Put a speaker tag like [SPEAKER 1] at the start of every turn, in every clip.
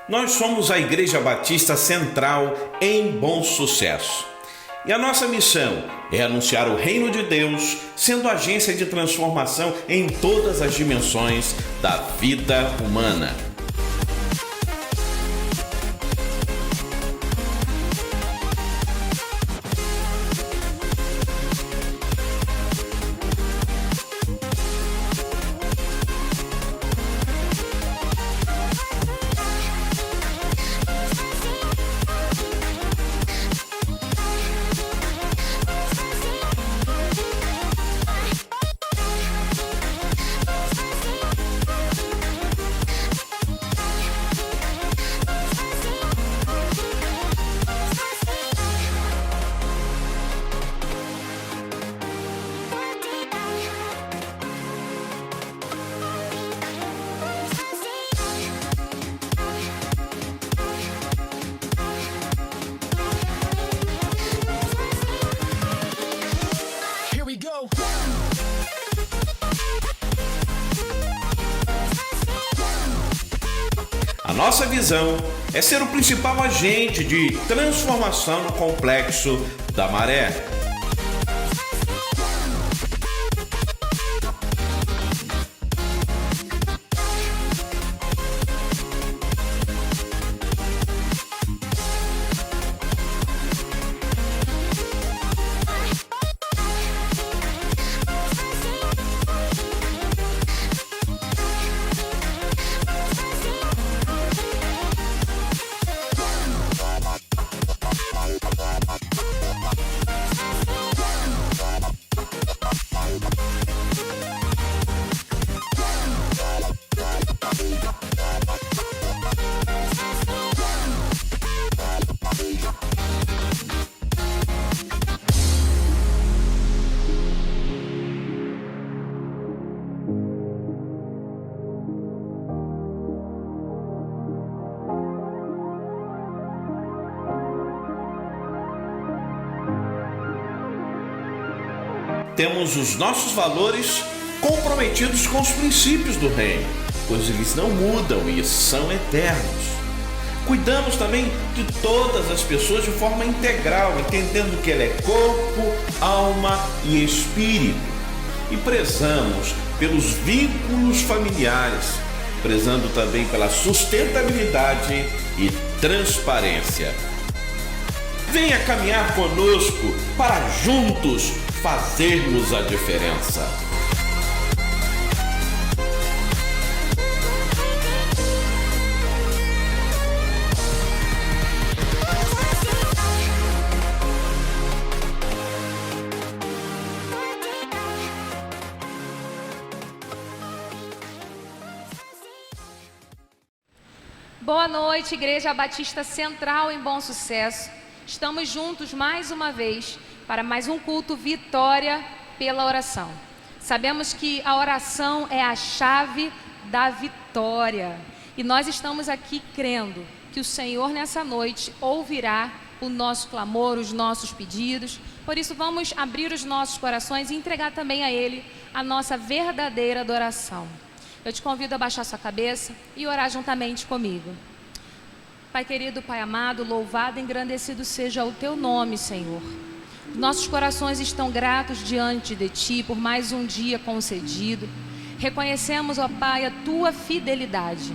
[SPEAKER 1] Nós somos a Igreja Batista Central em Bom Sucesso. E a nossa missão é anunciar o reino de Deus, sendo agência de transformação em todas as dimensões da vida humana. A nossa visão é ser o principal agente de transformação no Complexo da Maré. Temos os nossos valores comprometidos com os princípios do reino, pois eles não mudam e são eternos. Cuidamos também de todas as pessoas de forma integral, entendendo que ela é corpo, alma e espírito. E prezamos pelos vínculos familiares, prezando também pela sustentabilidade e transparência. Venha caminhar conosco para juntos fazermos a diferença.
[SPEAKER 2] Boa noite, Igreja Batista Central em Bom Sucesso. Estamos juntos mais uma vez para mais um culto Vitória pela oração. Sabemos que a oração é a chave da vitória. E nós estamos aqui crendo que o Senhor nessa noite ouvirá o nosso clamor, os nossos pedidos. Por isso vamos abrir os nossos corações e entregar também a Ele a nossa verdadeira adoração. Eu te convido a baixar sua cabeça e orar juntamente comigo. Pai querido, Pai amado, louvado e engrandecido seja o Teu nome, Senhor. Nossos corações estão gratos diante de Ti por mais um dia concedido. Reconhecemos, ó Pai, a Tua fidelidade.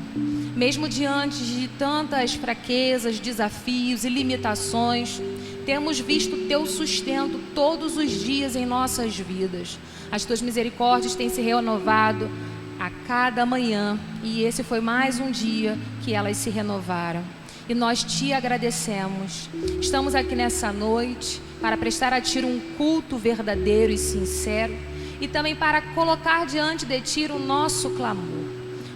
[SPEAKER 2] Mesmo diante de tantas fraquezas, desafios e limitações, temos visto o Teu sustento todos os dias em nossas vidas. As Tuas misericórdias têm se renovado a cada manhã, e esse foi mais um dia que elas se renovaram. E nós Te agradecemos. Estamos aqui nessa noite para prestar a Ti um culto verdadeiro e sincero, e também para colocar diante de Ti o nosso clamor.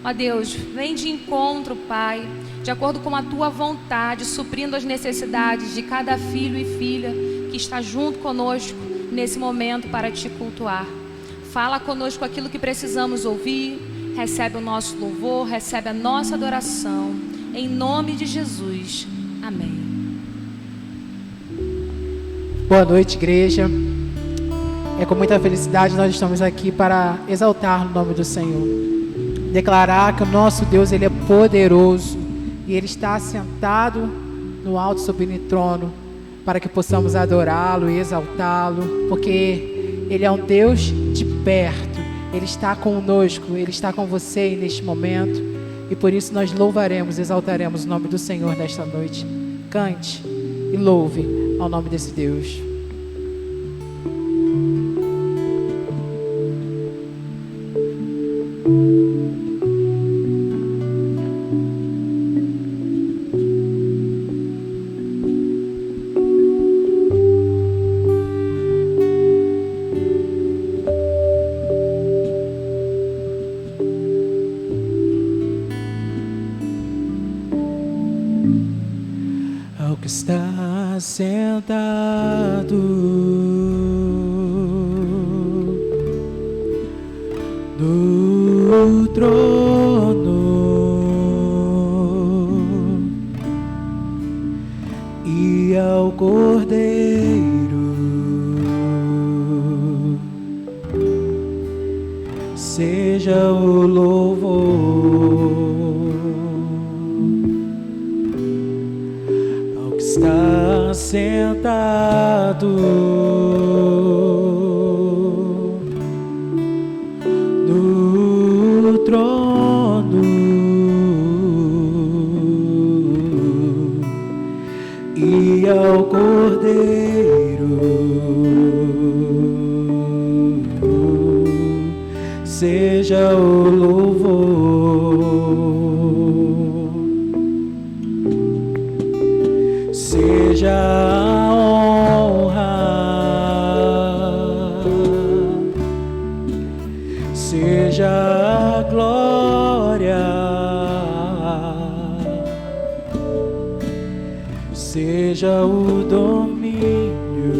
[SPEAKER 2] Ó Deus, vem de encontro, Pai, de acordo com a Tua vontade, suprindo as necessidades de cada filho e filha que está junto conosco nesse momento para Te cultuar. Fala conosco aquilo que precisamos ouvir, recebe o nosso louvor, recebe a nossa adoração, em nome de Jesus. Amém.
[SPEAKER 3] Boa noite, igreja. É com muita felicidade nós estamos aqui para exaltar o nome do Senhor. Declarar que o nosso Deus, Ele é poderoso e Ele está sentado no alto sublime trono, para que possamos adorá-lo e exaltá-lo, porque Ele é um Deus de perto, Ele está conosco, Ele está com você neste momento, e por isso nós louvaremos, exaltaremos o nome do Senhor nesta noite. Cante e louve ao nome desse Deus. Está sentado no trono e ao Cordeiro seja o louvor. Está sentado no trono e ao Cordeiro seja o louvor. Seja a honra, seja a glória, seja o domínio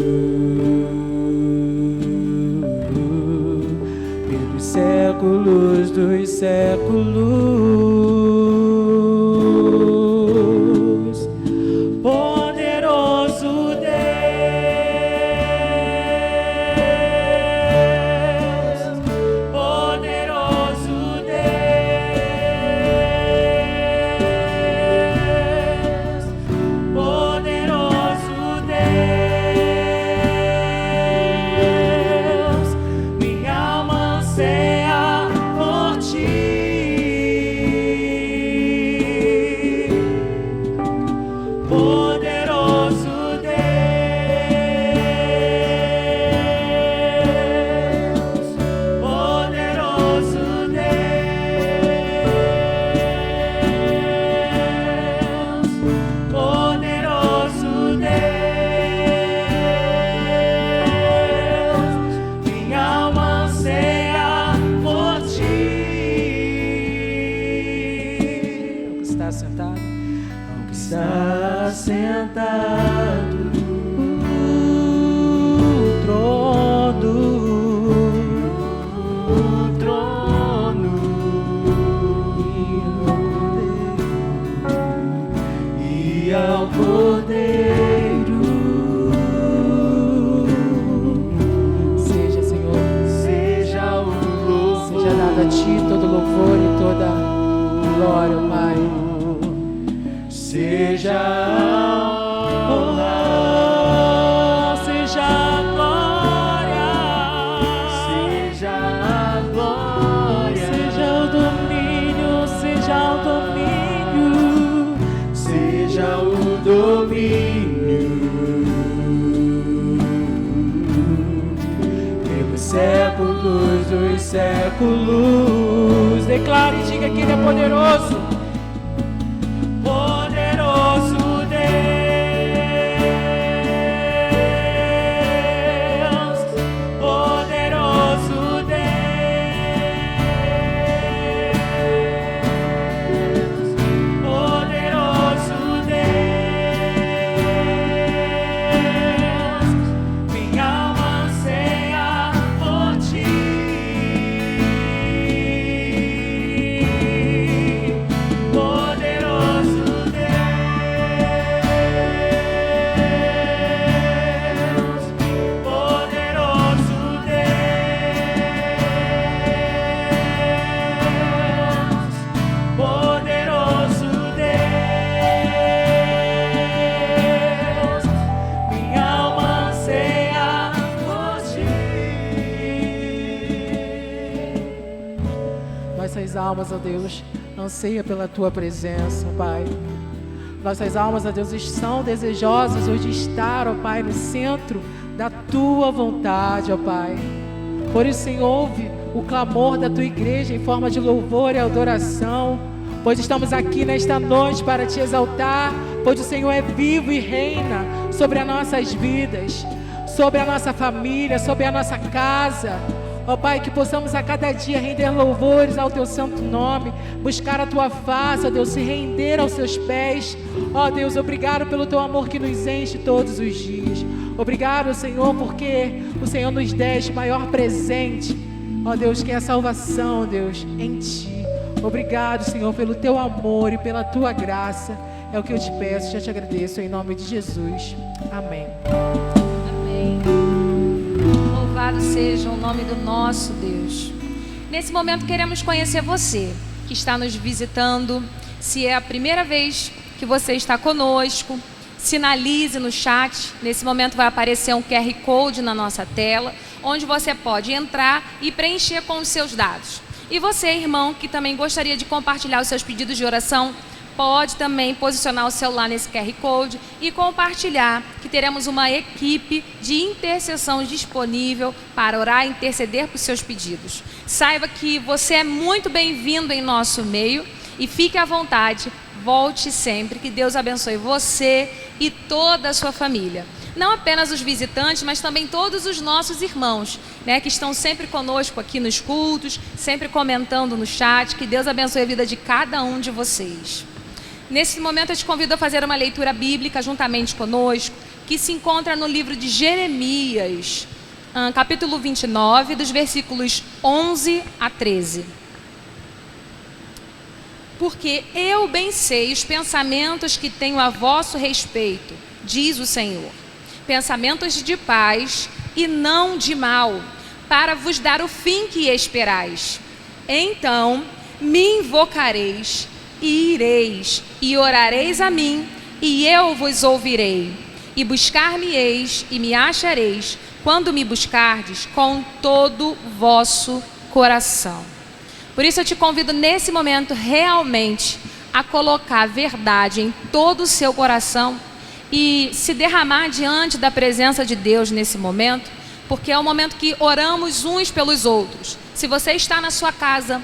[SPEAKER 3] pelos séculos dos séculos. Está sentado no trono e ao Cordeiro. Seja, Senhor, seja o louvor, seja dado a Ti todo louvor e toda glória, Pai. Seja a honra, seja a glória, seja a glória, seja o domínio, seja o domínio, seja o domínio pelos séculos dos séculos. Declare e diga que Ele é poderoso. Nossas almas, ó Deus, anseiam pela Tua presença, Pai. Nossas almas, ó Deus, estão desejosas hoje de estar, ó Pai, no centro da Tua vontade, ó Pai. Por isso, Senhor, ouve o clamor da Tua igreja em forma de louvor e adoração, pois estamos aqui nesta noite para Te exaltar, pois o Senhor é vivo e reina sobre as nossas vidas, sobre a nossa família, sobre a nossa casa. Ó Pai, que possamos a cada dia render louvores ao Teu santo nome, buscar a Tua face, ó Deus, se render aos Seus pés. Ó Deus, obrigado pelo Teu amor que nos enche todos os dias. Obrigado, Senhor, porque o Senhor nos deste o maior presente, ó Deus, que é a salvação, Deus, em Ti. Obrigado, Senhor, pelo Teu amor e pela Tua graça. É o que eu te peço, já te agradeço, em nome de Jesus. Amém.
[SPEAKER 2] Amém. Louvado seja o nome do nosso Deus. Nesse momento queremos conhecer você que está nos visitando. Se é a primeira vez que você está conosco, sinalize no chat. Nesse momento vai aparecer um QR Code na nossa tela, onde você pode entrar e preencher com os seus dados. E você, irmão, que também gostaria de compartilhar os seus pedidos de oração, pode também posicionar o celular nesse QR Code e compartilhar, que teremos uma equipe de intercessão disponível para orar e interceder por seus pedidos. Saiba que você é muito bem-vindo em nosso meio e fique à vontade, volte sempre, que Deus abençoe você e toda a sua família. Não apenas os visitantes, mas também todos os nossos irmãos, né, que estão sempre conosco aqui nos cultos, sempre comentando no chat. Que Deus abençoe a vida de cada um de vocês. Nesse momento eu te convido a fazer uma leitura bíblica juntamente conosco, que se encontra no livro de Jeremias, capítulo 29, dos versículos 11 a 13. Porque eu bem sei os pensamentos que tenho a vosso respeito, diz o Senhor, pensamentos de paz e não de mal, para vos dar o fim que esperais. Então me invocareis e ireis, e orareis a mim, e eu vos ouvirei. E buscar-me-eis, e me achareis, quando me buscardes com todo o vosso coração. Por isso eu te convido nesse momento realmente a colocar a verdade em todo o seu coração e se derramar diante da presença de Deus nesse momento, porque é o momento que oramos uns pelos outros. Se você está na sua casa,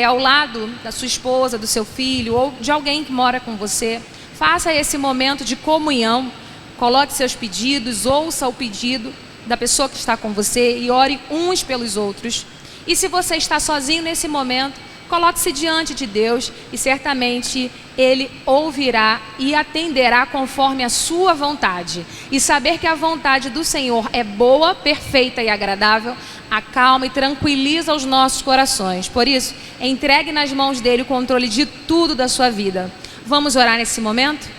[SPEAKER 2] ao lado da sua esposa, do seu filho ou de alguém que mora com você, faça esse momento de comunhão, coloque seus pedidos, ouça o pedido da pessoa que está com você e ore uns pelos outros. E se você está sozinho nesse momento, coloque-se diante de Deus e certamente Ele ouvirá e atenderá conforme a sua vontade. E saber que a vontade do Senhor é boa, perfeita e agradável, acalma e tranquiliza os nossos corações. Por isso, entregue nas mãos dele o controle de tudo da sua vida. Vamos orar nesse momento?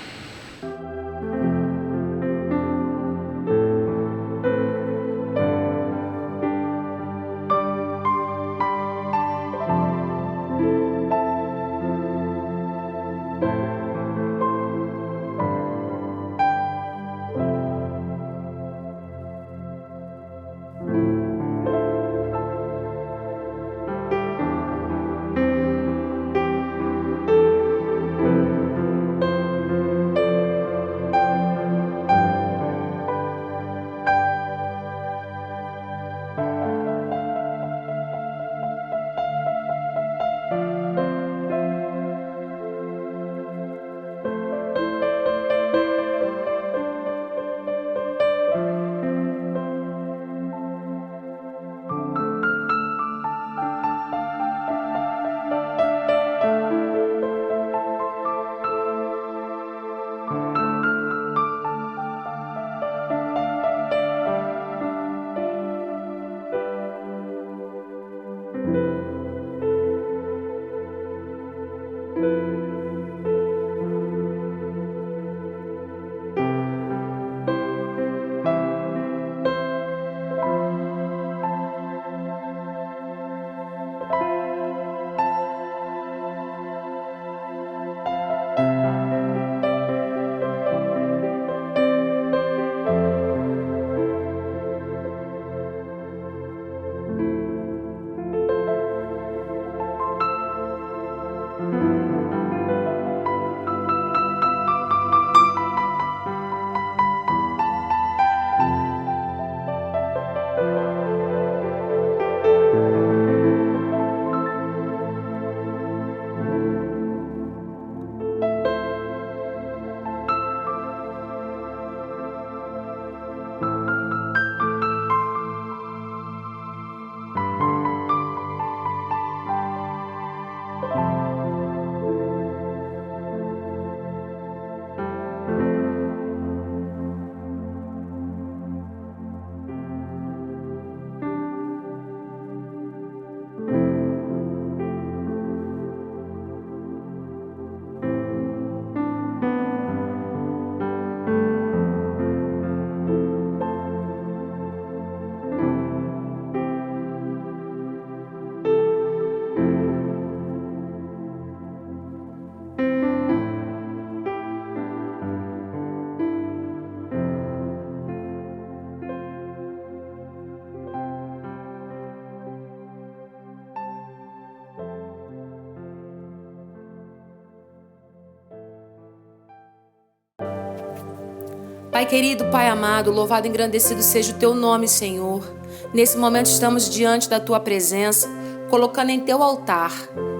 [SPEAKER 4] Pai querido, Pai amado, louvado e engrandecido seja o Teu nome, Senhor. Nesse momento estamos diante da Tua presença, colocando em Teu altar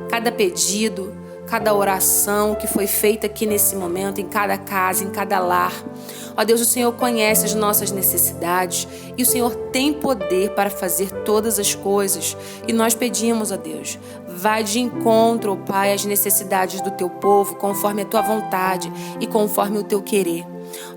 [SPEAKER 4] cada pedido, cada oração que foi feita aqui nesse momento, em cada casa, em cada lar. Ó Deus, o Senhor conhece as nossas necessidades e o Senhor tem poder para fazer todas as coisas. E nós pedimos, ó Deus, vai de encontro, ó Pai, às necessidades do Teu povo, conforme a Tua vontade e conforme o Teu querer.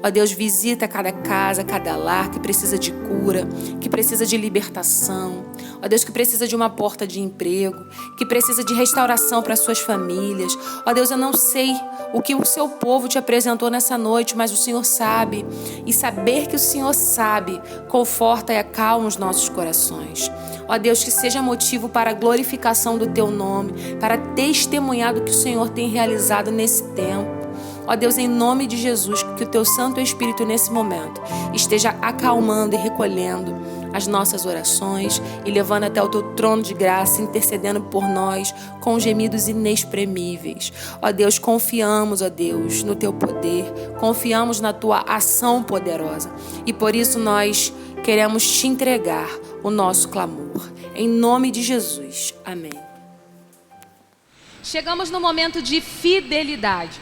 [SPEAKER 4] Ó Deus, visita cada casa, cada lar que precisa de cura, que precisa de libertação. Ó Deus, que precisa de uma porta de emprego, que precisa de restauração para suas famílias. Ó Deus, eu não sei o que o Seu povo te apresentou nessa noite, mas o Senhor sabe. E saber que o Senhor sabe, conforta e acalma os nossos corações. Ó Deus, que seja motivo para a glorificação do Teu nome, para testemunhar do que o Senhor tem realizado nesse tempo. Ó Deus, em nome de Jesus, que o Teu Santo Espírito nesse momento esteja acalmando e recolhendo as nossas orações e levando até o Teu trono de graça, intercedendo por nós com gemidos inexprimíveis. Ó Deus, confiamos, ó Deus, no Teu poder, confiamos na Tua ação poderosa e por isso nós queremos Te entregar o nosso clamor. Em nome de Jesus. Amém.
[SPEAKER 2] Chegamos no momento de fidelidade.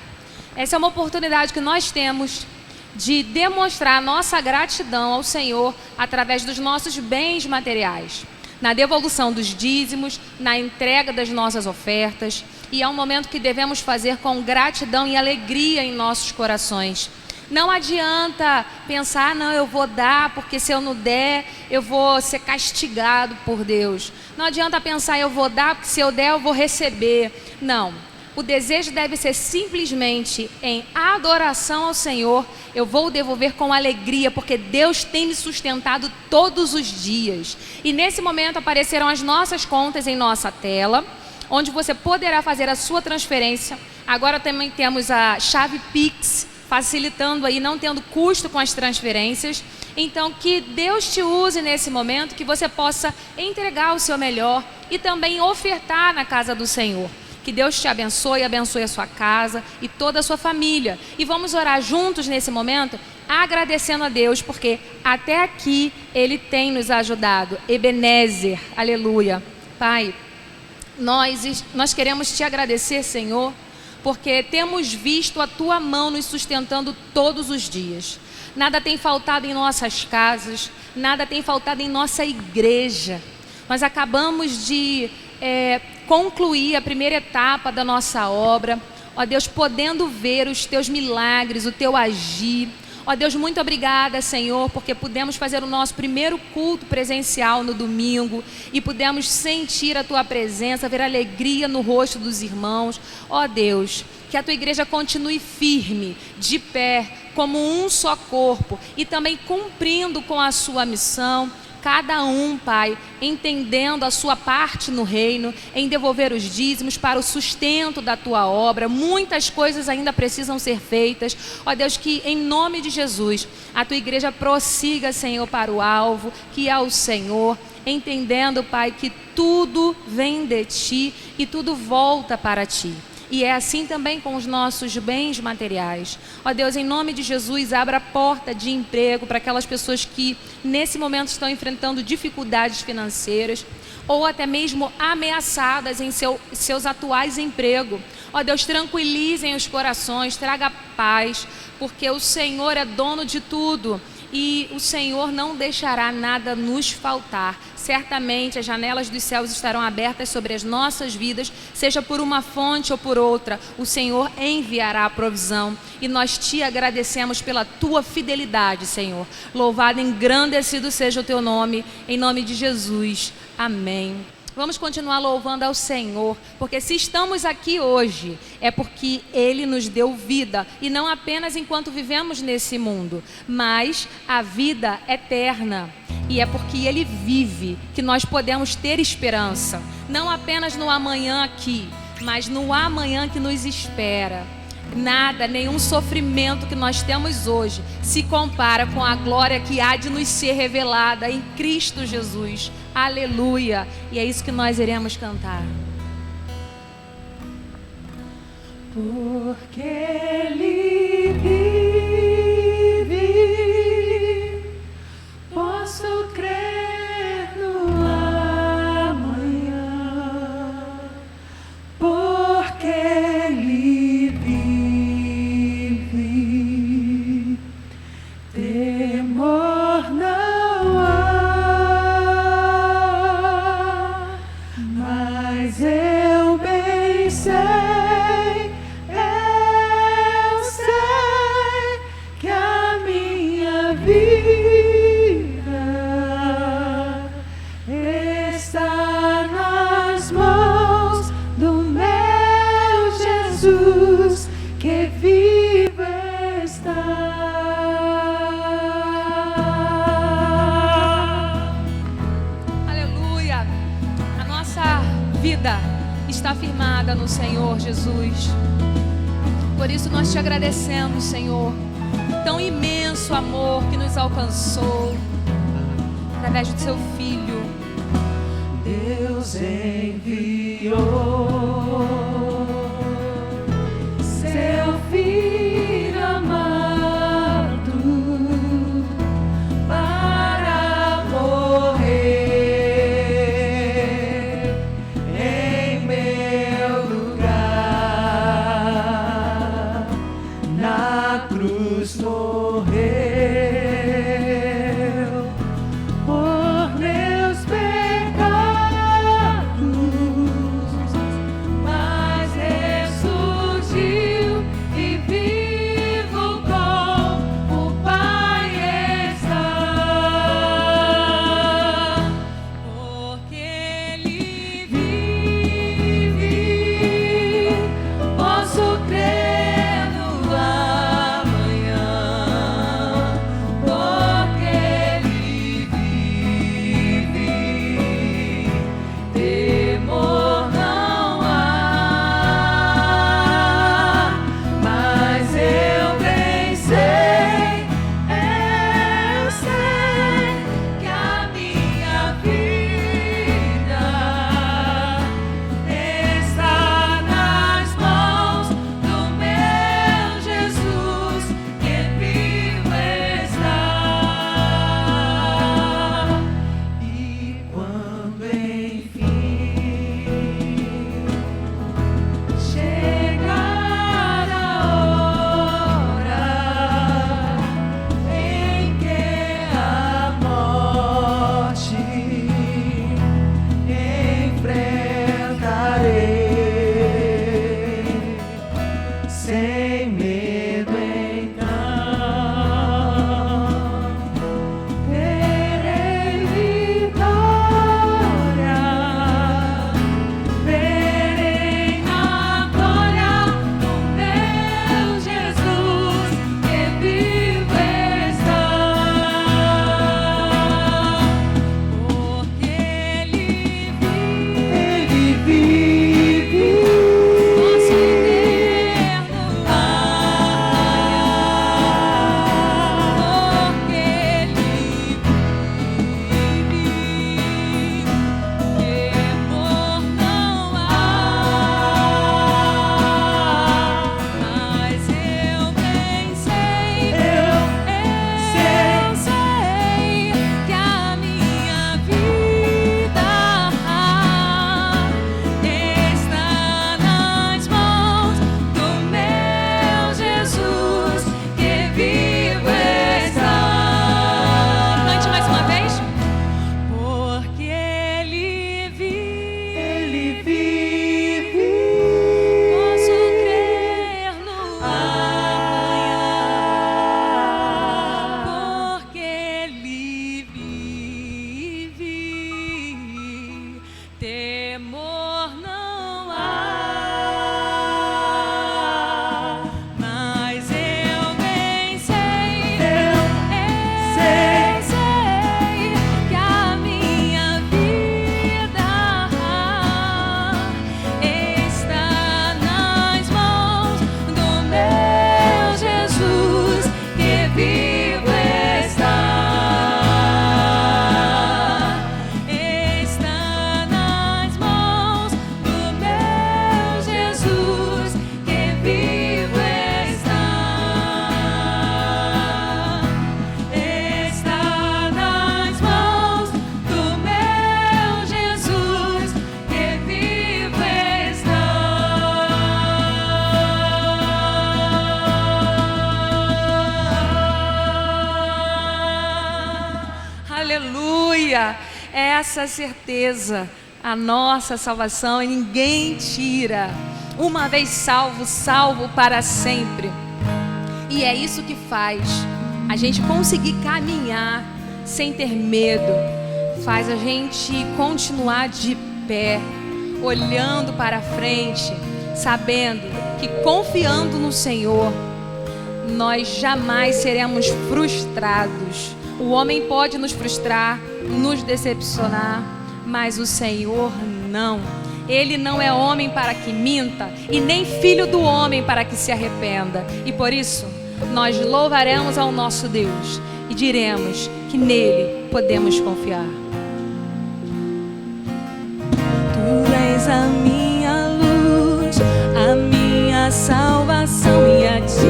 [SPEAKER 2] Essa é uma oportunidade que nós temos de demonstrar a nossa gratidão ao Senhor através dos nossos bens materiais, na devolução dos dízimos, na entrega das nossas ofertas, e é um momento que devemos fazer com gratidão e alegria em nossos corações. Não adianta pensar, não, eu vou dar, porque se eu não der, eu vou ser castigado por Deus. Não adianta pensar, eu vou dar, porque se eu der, eu vou receber. Não. O desejo deve ser simplesmente em adoração ao Senhor. Eu vou devolver com alegria, porque Deus tem me sustentado todos os dias. E nesse momento aparecerão as nossas contas em nossa tela, onde você poderá fazer a sua transferência. Agora também temos a chave Pix, facilitando aí, não tendo custo com as transferências. Então, que Deus te use nesse momento, que você possa entregar o seu melhor e também ofertar na casa do Senhor. Que Deus te abençoe, abençoe a sua casa e toda a sua família. E vamos orar juntos nesse momento, agradecendo a Deus, porque até aqui Ele tem nos ajudado. Ebenezer, aleluia. Pai, nós queremos te agradecer, Senhor, porque temos visto a Tua mão nos sustentando todos os dias. Nada tem faltado em nossas casas, nada tem faltado em nossa igreja. Nós acabamos de concluir a primeira etapa da nossa obra, ó Deus, podendo ver os Teus milagres, o Teu agir. Ó Deus, muito obrigada, Senhor, porque pudemos fazer o nosso primeiro culto presencial no domingo e pudemos sentir a Tua presença, ver alegria no rosto dos irmãos. Ó Deus, que a Tua igreja continue firme, de pé, como um só corpo e também cumprindo com a sua missão. Cada um, Pai, entendendo a sua parte no reino, em devolver os dízimos para o sustento da Tua obra. Muitas coisas ainda precisam ser feitas. Ó Deus, que em nome de Jesus, a Tua igreja prossiga, Senhor, para o alvo, que é o Senhor, entendendo, Pai, que tudo vem de Ti e tudo volta para Ti. E é assim também com os nossos bens materiais. Ó Deus, em nome de Jesus, abra a porta de emprego para aquelas pessoas que nesse momento estão enfrentando dificuldades financeiras ou até mesmo ameaçadas em seus atuais empregos. Ó Deus, tranquilizem os corações, traga paz, porque o Senhor é dono de tudo. E o Senhor não deixará nada nos faltar. Certamente as janelas dos céus estarão abertas sobre as nossas vidas, seja por uma fonte ou por outra. O Senhor enviará a provisão. E nós Te agradecemos pela Tua fidelidade, Senhor. Louvado e engrandecido seja o Teu nome, em nome de Jesus. Amém. Vamos continuar louvando ao Senhor, porque se estamos aqui hoje, é porque Ele nos deu vida, e não apenas enquanto vivemos nesse mundo, mas a vida eterna. E é porque Ele vive que nós podemos ter esperança, não apenas no amanhã aqui, mas no amanhã que nos espera. Nada, nenhum sofrimento que nós temos hoje se compara com a glória que há de nos ser revelada em Cristo Jesus. Aleluia! E é isso que nós iremos cantar. Porque Ele vive.
[SPEAKER 3] Mas eu bem sei que a minha vida está nas mãos do meu Jesus, que vivo está.
[SPEAKER 2] Aleluia! A nossa vida está firmada no Senhor Jesus. Por isso nós te agradecemos, Senhor, tão imenso amor que nos alcançou através do seu Filho.
[SPEAKER 3] Deus enviou seu Filho amado para morrer em meu lugar. Na cruz morreu por meus pecados, mas ressurgiu e vivo com o Pai está. Porque Ele vive, posso crer no amanhã. Porque Ele vive, temor não há. Mas eu bem sei que a minha vida está nas mãos do meu Jesus, que vivo está. E quando enfim chegar a hora em que a morte enfrentarei, sem medo então terei vitória, verei a glória do meu Jesus, que vivo está. Porque Ele vive, posso crer no amanhã. Porque Ele vive, temor não há. Mas eu bem sei, que a minha vida está nas mãos do meu Jesus, que vivo está. Cante mais uma vez. Porque Ele vive, posso crer no amanhã. Porque Ele vive, temor não há. Mas eu bem sei, que a minha vida está nas mãos do meu Jesus, que vivo está. Está nas mãos do meu Jesus, que vivo está. Está nas mãos do meu Jesus, que vivo está. Aleluia! Essa certeza
[SPEAKER 2] a nossa salvação e ninguém tira. Uma vez salvo, salvo para sempre. E é isso que faz a gente conseguir caminhar sem ter medo. Faz a gente continuar de pé, olhando para frente, sabendo que confiando no Senhor, nós jamais seremos frustrados. O homem pode nos frustrar, nos decepcionar, mas o Senhor não. Ele não é homem para que minta e nem filho do homem para que se arrependa. E por isso, nós louvaremos ao nosso Deus e diremos que nele podemos confiar.
[SPEAKER 5] Tu és a minha luz, a minha salvação, e a ti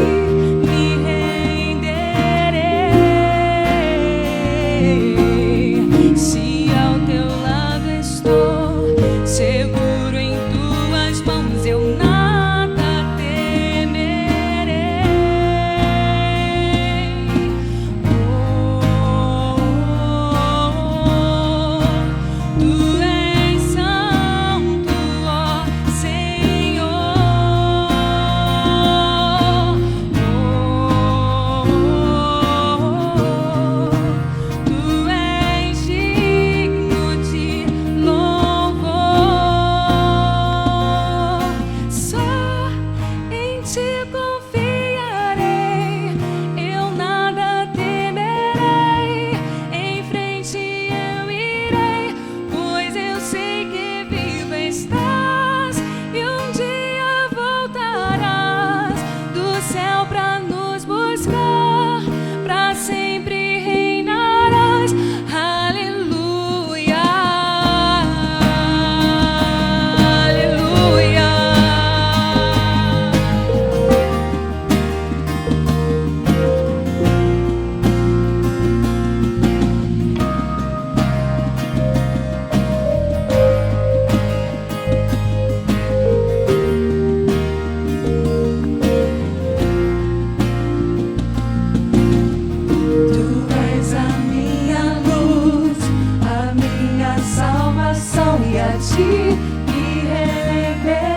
[SPEAKER 5] me renderei. Se ao teu lado estou, seguro em tuas mãos, eu nada temerei. Tu és santo, ó Senhor. Tu és digno de louvor. Só em ti confiarei, eu nada temerei. Em frente eu irei, pois eu sei que vivo estás e um dia voltarás do céu pra nos buscar, pra sempre reinarás. Aleluia, aleluia. Tu és a minha luz, a minha salvação, e a ti me renderei.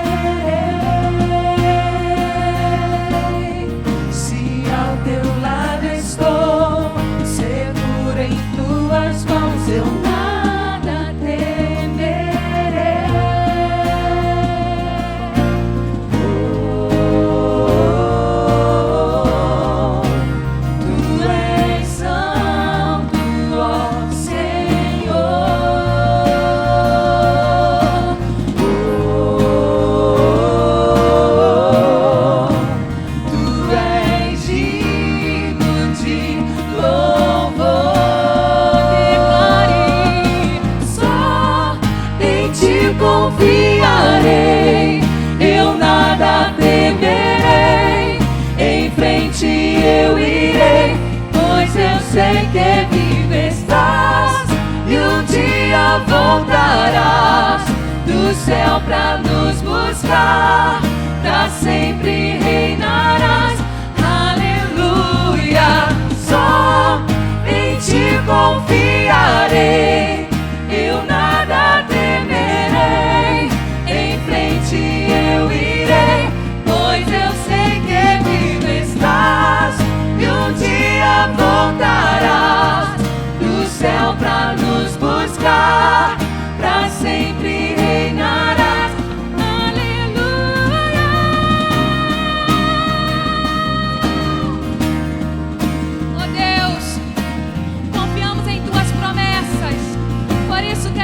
[SPEAKER 5] Se ao teu lado estou, seguro em tuas mãos, eu nada temerei. Tu és santo, ó Senhor. Tu és digno de louvor. Declare: só em ti confiarei, eu nada temerei. Em frente eu irei, pois eu sei que vivo estás e um dia voltarás do céu pra nos buscar, pra sempre reinarás. Aleluia, só em ti confiarei, eu nada temerei. Em frente eu irei, pois eu sei que vivo estás e um dia voltarás do céu pra nos buscar, pra sempre reinarás. Aleluia.
[SPEAKER 2] Oh Deus, confiamos em tuas promessas. Por isso queremos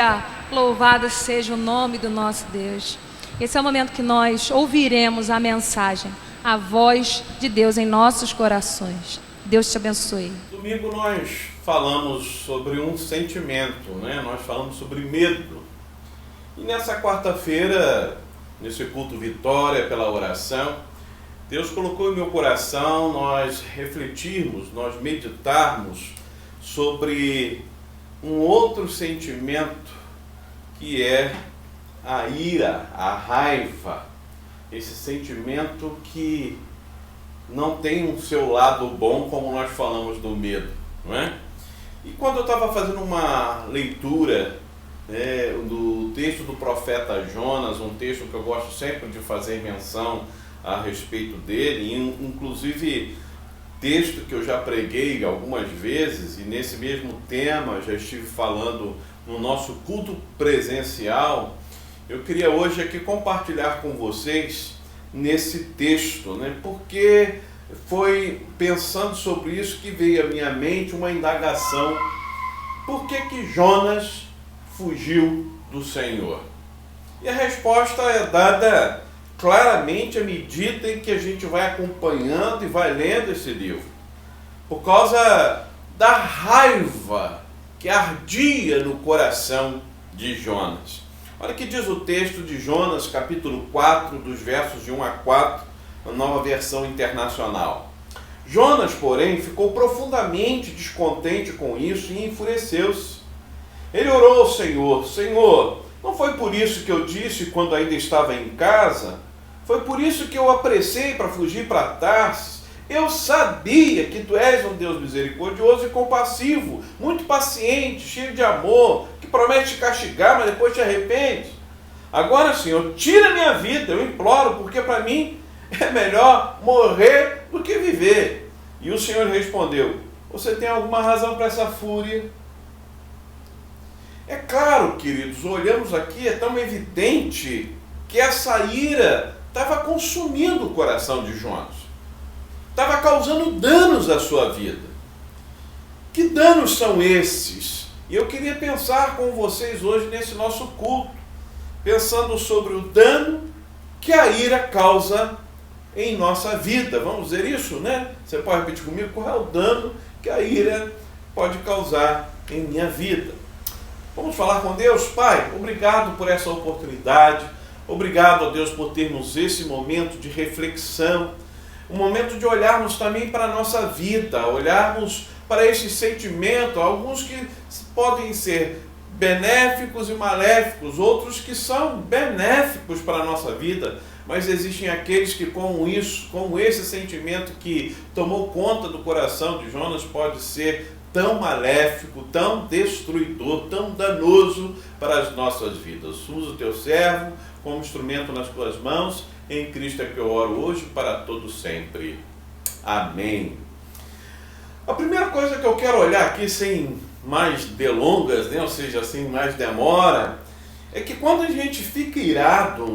[SPEAKER 2] Aleluia! Louvado seja o nome do nosso Deus. Esse é o momento que nós ouviremos a mensagem, a voz de Deus em nossos corações. Deus te abençoe.
[SPEAKER 1] Domingo nós falamos sobre um sentimento, né? Nós falamos sobre medo. E nessa quarta-feira, nesse culto Vitória pela oração, Deus colocou em meu coração nós refletirmos, nós meditarmos sobre um outro sentimento que é a ira, a raiva, esse sentimento que não tem um seu lado bom, como nós falamos do medo, não é? E quando eu estava fazendo uma leitura do texto do profeta Jonas, um texto que eu gosto sempre de fazer menção a respeito dele, inclusive texto que eu já preguei algumas vezes, e nesse mesmo tema já estive falando no nosso culto presencial. Eu queria hoje aqui compartilhar com vocês nesse texto, né? Porque foi pensando sobre isso que veio à minha mente uma indagação: por que Jonas fugiu do Senhor? E a resposta é dada claramente à medida em que a gente vai acompanhando e vai lendo esse livro, por causa da raiva que ardia no coração de Jonas. Olha o que diz o texto de Jonas, capítulo 4, dos versos de 1 a 4, na Nova Versão Internacional. Jonas, porém, ficou profundamente descontente com isso e enfureceu-se. Ele orou ao Senhor: Senhor, não foi por isso que eu disse quando ainda estava em casa? Foi por isso que eu apressei para fugir para Tarsis. Eu sabia que tu és um Deus misericordioso e compassivo, muito paciente, cheio de amor, que promete te castigar, mas depois te arrepende. Agora, Senhor, tira minha vida, eu imploro, porque para mim é melhor morrer do que viver. E o Senhor respondeu: você tem alguma razão para essa fúria? É claro, queridos, olhamos aqui, é tão evidente que essa ira estava consumindo o coração de Jonas. Estava causando danos à sua vida. Que danos são esses? E eu queria pensar com vocês hoje nesse nosso culto, pensando sobre o dano que a ira causa em nossa vida. Vamos dizer isso, né? Você pode repetir comigo? Qual é o dano que a ira pode causar em minha vida? Vamos falar com Deus? Pai, obrigado por essa oportunidade. Obrigado a Deus por termos esse momento de reflexão, um momento de olharmos também para a nossa vida, olharmos para esse sentimento, alguns que podem ser benéficos e maléficos, outros que são benéficos para a nossa vida, mas existem aqueles que com esse sentimento que tomou conta do coração de Jonas, pode ser tão maléfico, tão destruidor, tão danoso para as nossas vidas. Usa o teu servo como instrumento nas tuas mãos, em Cristo é que eu oro hoje, para todo sempre. Amém. A primeira coisa que eu quero olhar aqui, sem mais delongas, né? Ou seja, sem mais demora, é que quando a gente fica irado,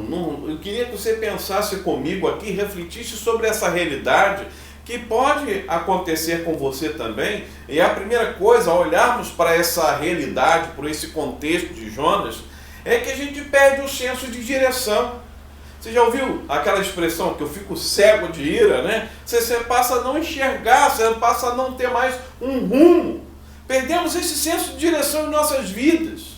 [SPEAKER 1] eu queria que você pensasse comigo aqui, refletisse sobre essa realidade que pode acontecer com você também. E a primeira coisa, ao olharmos para essa realidade, por esse contexto de Jonas, é que a gente perde o senso de direção. Você já ouviu aquela expressão que eu fico cego de ira, né? Você passa a não enxergar, você passa a não ter mais um rumo. Perdemos esse senso de direção em nossas vidas.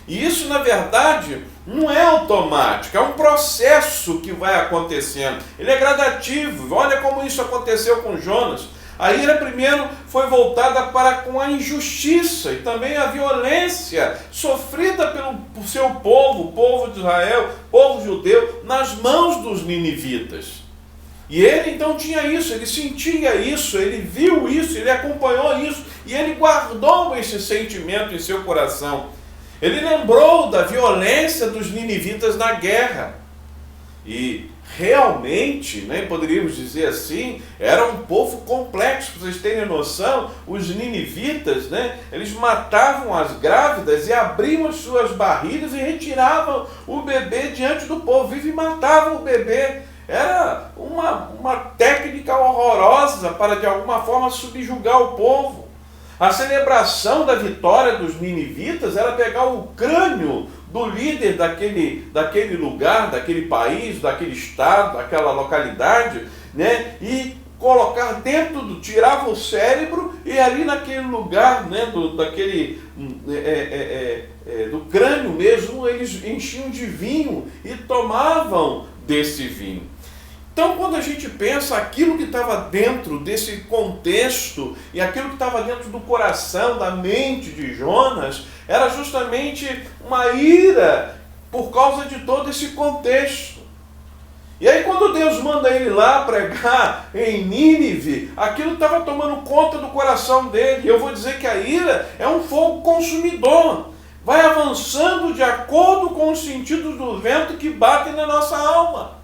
[SPEAKER 1] E isso, na verdade, não é automático, é um processo que vai acontecendo. Ele é gradativo. Olha como isso aconteceu com Jonas. A ira primeiro foi voltada para com a injustiça e também a violência sofrida por seu povo, o povo de Israel, povo judeu, nas mãos dos ninivitas. E ele então tinha isso, ele sentia isso, ele viu isso, ele acompanhou isso e ele guardou esse sentimento em seu coração. Ele lembrou da violência dos ninivitas na guerra. E realmente, né, poderíamos dizer assim, era um povo complexo. Para vocês terem noção, os ninivitas, né, eles matavam as grávidas e abriam as suas barrigas e retiravam o bebê diante do povo, e matavam o bebê. Era uma técnica horrorosa para, de alguma forma, subjugar o povo. A celebração da vitória dos ninivitas era pegar o crânio do líder daquele lugar, daquele país, daquele estado, daquela localidade, né? E colocar dentro, tirava o cérebro e ali naquele lugar, né, do crânio mesmo, eles enchiam de vinho e tomavam desse vinho. Então, quando a gente pensa aquilo que estava dentro desse contexto e aquilo que estava dentro do coração, da mente de Jonas, era justamente uma ira por causa de todo esse contexto. E aí, quando Deus manda ele lá pregar em Nínive, aquilo estava tomando conta do coração dele. E eu vou dizer que a ira é um fogo consumidor. Vai avançando de acordo com os sentidos do vento que batem na nossa alma.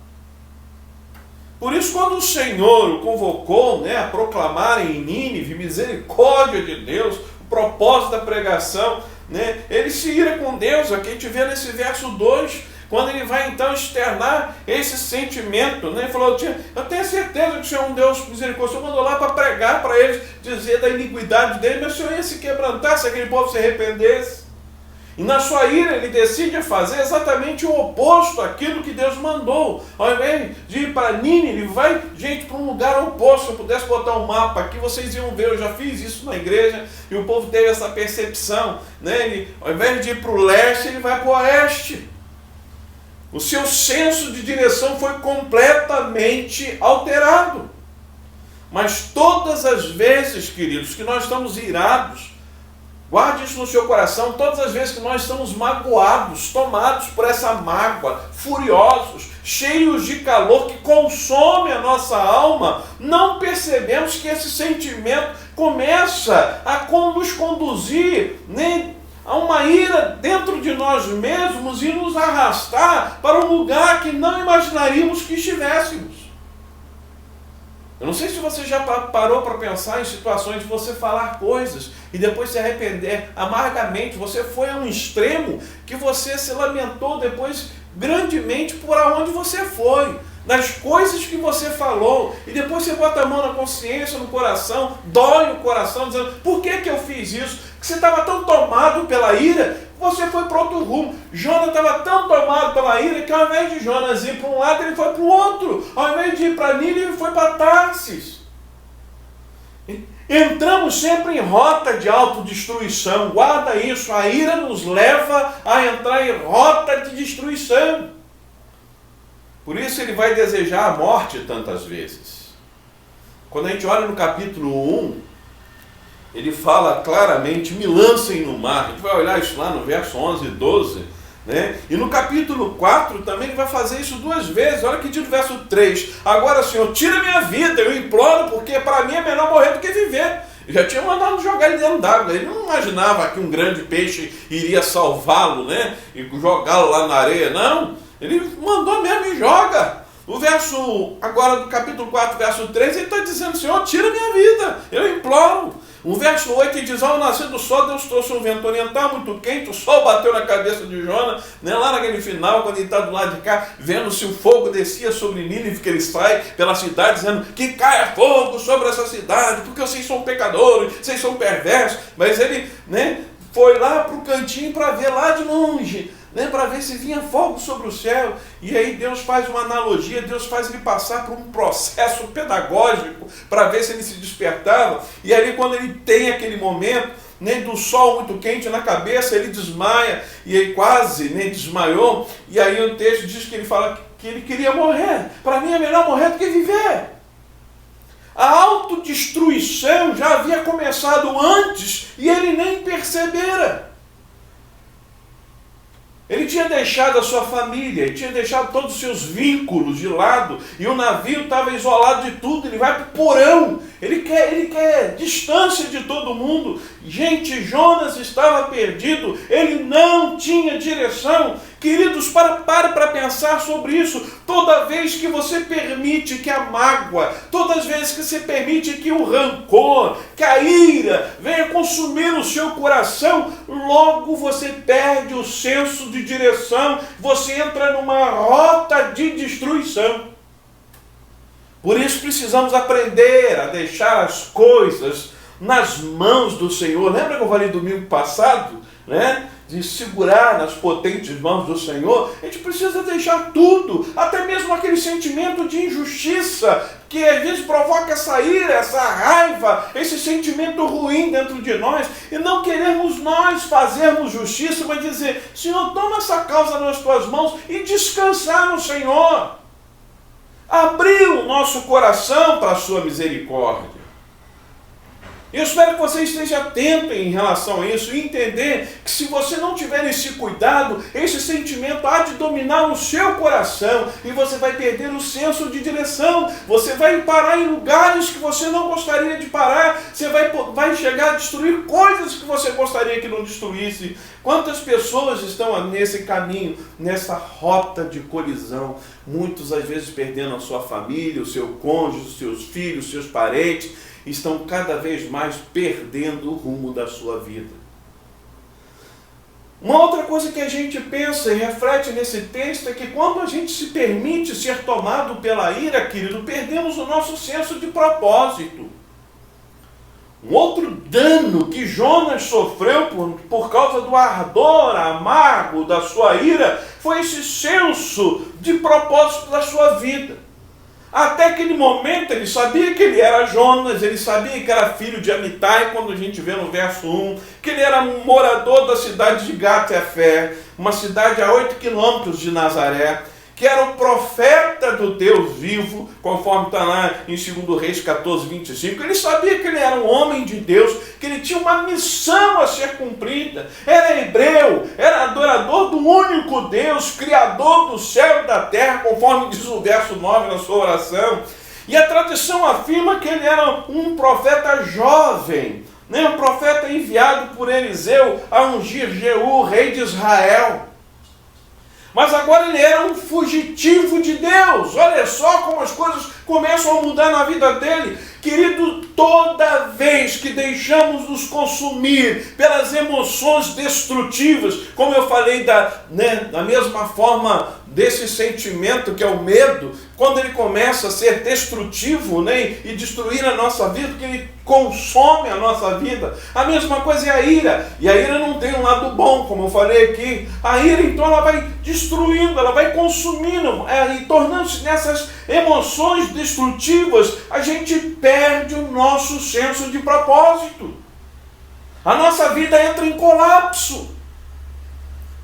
[SPEAKER 1] Por isso, quando o Senhor o convocou, né, a proclamar em Nínive misericórdia de Deus, o propósito da pregação, né, ele se ira com Deus. Aqui a gente vê nesse verso 2, quando ele vai então externar esse sentimento, né, ele falou, eu tenho certeza que o Senhor é um Deus misericordioso. O Senhor mandou lá para pregar para eles, dizer da iniquidade dele, mas o Senhor ia se quebrantar se aquele povo se arrependesse. E na sua ira ele decide fazer exatamente o oposto àquilo que Deus mandou. Ao invés de ir para Nínive, ele vai, gente, para um lugar oposto. Se eu pudesse botar um mapa aqui, vocês iam ver, eu já fiz isso na igreja, e o povo teve essa percepção, né? Ele, ao invés de ir para o leste, ele vai para o oeste. O seu senso de direção foi completamente alterado. Mas todas as vezes, queridos, que nós estamos irados, guarde isso no seu coração, todas as vezes que nós estamos magoados, tomados por essa mágoa, furiosos, cheios de calor que consome a nossa alma, não percebemos que esse sentimento começa a nos conduzir, né, a uma ira dentro de nós mesmos e nos arrastar para um lugar que não imaginaríamos que estivéssemos. Eu não sei se você já parou para pensar em situações de você falar coisas e depois se arrepender amargamente. Você foi a um extremo que você se lamentou depois grandemente por aonde você foi, das coisas que você falou, e depois você bota a mão na consciência, no coração, dói o coração, dizendo, por que eu fiz isso? Porque você estava tão tomado pela ira, você foi para outro rumo. Jonas estava tão tomado pela ira que ao invés de Jonas ir para um lado, ele foi para o outro. Ao invés de ir para Nínive, ele foi para Tarsis. Entramos sempre em rota de autodestruição. Guarda isso, a ira nos leva a entrar em rota de destruição. Por isso ele vai desejar a morte tantas vezes. Quando a gente olha no capítulo 1, ele fala claramente, me lancem no mar. A gente vai olhar isso lá no verso 11 e 12. Né? E no capítulo 4 também ele vai fazer isso 2 vezes. Olha que diz no verso 3. Agora, Senhor, tira minha vida, eu imploro, porque para mim é melhor morrer do que viver. Eu já tinha mandado jogar ele dentro d'água. Ele não imaginava que um grande peixe iria salvá-lo, né? E jogá-lo lá na areia. Não, ele mandou mesmo e joga. O verso, agora do capítulo 4, verso 3, ele está dizendo, Senhor, tira minha vida, eu imploro. O verso 8 ele diz, ao nascer do sol, Deus trouxe um vento oriental muito quente, o sol bateu na cabeça de Jonas, né? Lá naquele final, quando ele está do lado de cá, vendo se o fogo descia sobre Nínive, que ele sai pela cidade, dizendo que caia fogo sobre essa cidade, porque vocês são pecadores, vocês são perversos. Mas ele, né, foi lá para o cantinho para ver lá de longe, né, para ver se vinha fogo sobre o céu. E aí Deus faz uma analogia, Deus faz ele passar por um processo pedagógico para ver se ele se despertava. E aí quando ele tem aquele momento, né, do sol muito quente na cabeça, ele desmaia, e ele quase, né, desmaiou. E aí o texto diz que ele fala que ele queria morrer. Para mim é melhor morrer do que viver. A autodestruição já havia começado antes e ele nem percebera. Ele tinha deixado a sua família, ele tinha deixado todos os seus vínculos de lado, e o navio estava isolado de tudo. Ele vai para o porão, ele quer distância de todo mundo. Gente, Jonas estava perdido, ele não tinha direção. Queridos, pare para pensar sobre isso. Toda vez que você permite que a mágoa, todas as vezes que você permite que o rancor, que a ira venha consumir o seu coração, logo você perde o senso de direção, você entra numa rota de destruição. Por isso precisamos aprender a deixar as coisas, nas mãos do Senhor. Lembra que eu falei domingo passado, né? De segurar nas potentes mãos do Senhor. A gente precisa deixar tudo, até mesmo aquele sentimento de injustiça, que às vezes provoca essa ira, essa raiva, esse sentimento ruim dentro de nós, e não queremos nós fazermos justiça, mas dizer: Senhor, toma essa causa nas tuas mãos e descansar no Senhor. Abrir o nosso coração para a sua misericórdia. Eu espero que você esteja atento em relação a isso e entender que se você não tiver esse cuidado, esse sentimento há de dominar o seu coração e você vai perder o senso de direção. Você vai parar em lugares que você não gostaria de parar. Você vai chegar a destruir coisas que você gostaria que não destruísse. Quantas pessoas estão nesse caminho, nessa rota de colisão? Muitos às vezes perdendo a sua família, o seu cônjuge, os seus filhos, os seus parentes, estão cada vez mais perdendo o rumo da sua vida. Uma outra coisa que a gente pensa e reflete nesse texto é que quando a gente se permite ser tomado pela ira, querido, perdemos o nosso senso de propósito. Um outro dano que Jonas sofreu por causa do ardor amargo da sua ira foi esse senso de propósito da sua vida. Até aquele momento ele sabia que ele era Jonas, ele sabia que era filho de Amitai, quando a gente vê no verso 1, que ele era um morador da cidade de Gat-Hefer, uma cidade a 8 quilômetros de Nazaré, que era o profeta do Deus vivo, conforme está lá em 2 Reis 14, 25. Ele sabia que ele era um homem de Deus, que ele tinha uma missão a ser cumprida. Era hebreu, era adorador do único Deus, criador do céu e da terra, conforme diz o verso 9 na sua oração. E a tradição afirma que ele era um profeta jovem, né? Um profeta enviado por Eliseu a ungir Jeú, rei de Israel. Mas agora ele era um fugitivo de Deus. Olha só como as coisas começam a mudar na vida dele. Querido, toda vez que deixamos nos consumir pelas emoções destrutivas, como eu falei da mesma forma desse sentimento que é o medo, quando ele começa a ser destrutivo, e destruir a nossa vida, porque ele consome a nossa vida. A mesma coisa é a ira. E a ira não tem um lado bom, como eu falei aqui. A ira, então, ela vai destruindo, ela vai consumindo, e tornando-se nessas emoções destrutivas, a gente perde o nosso senso de propósito. A nossa vida entra em colapso.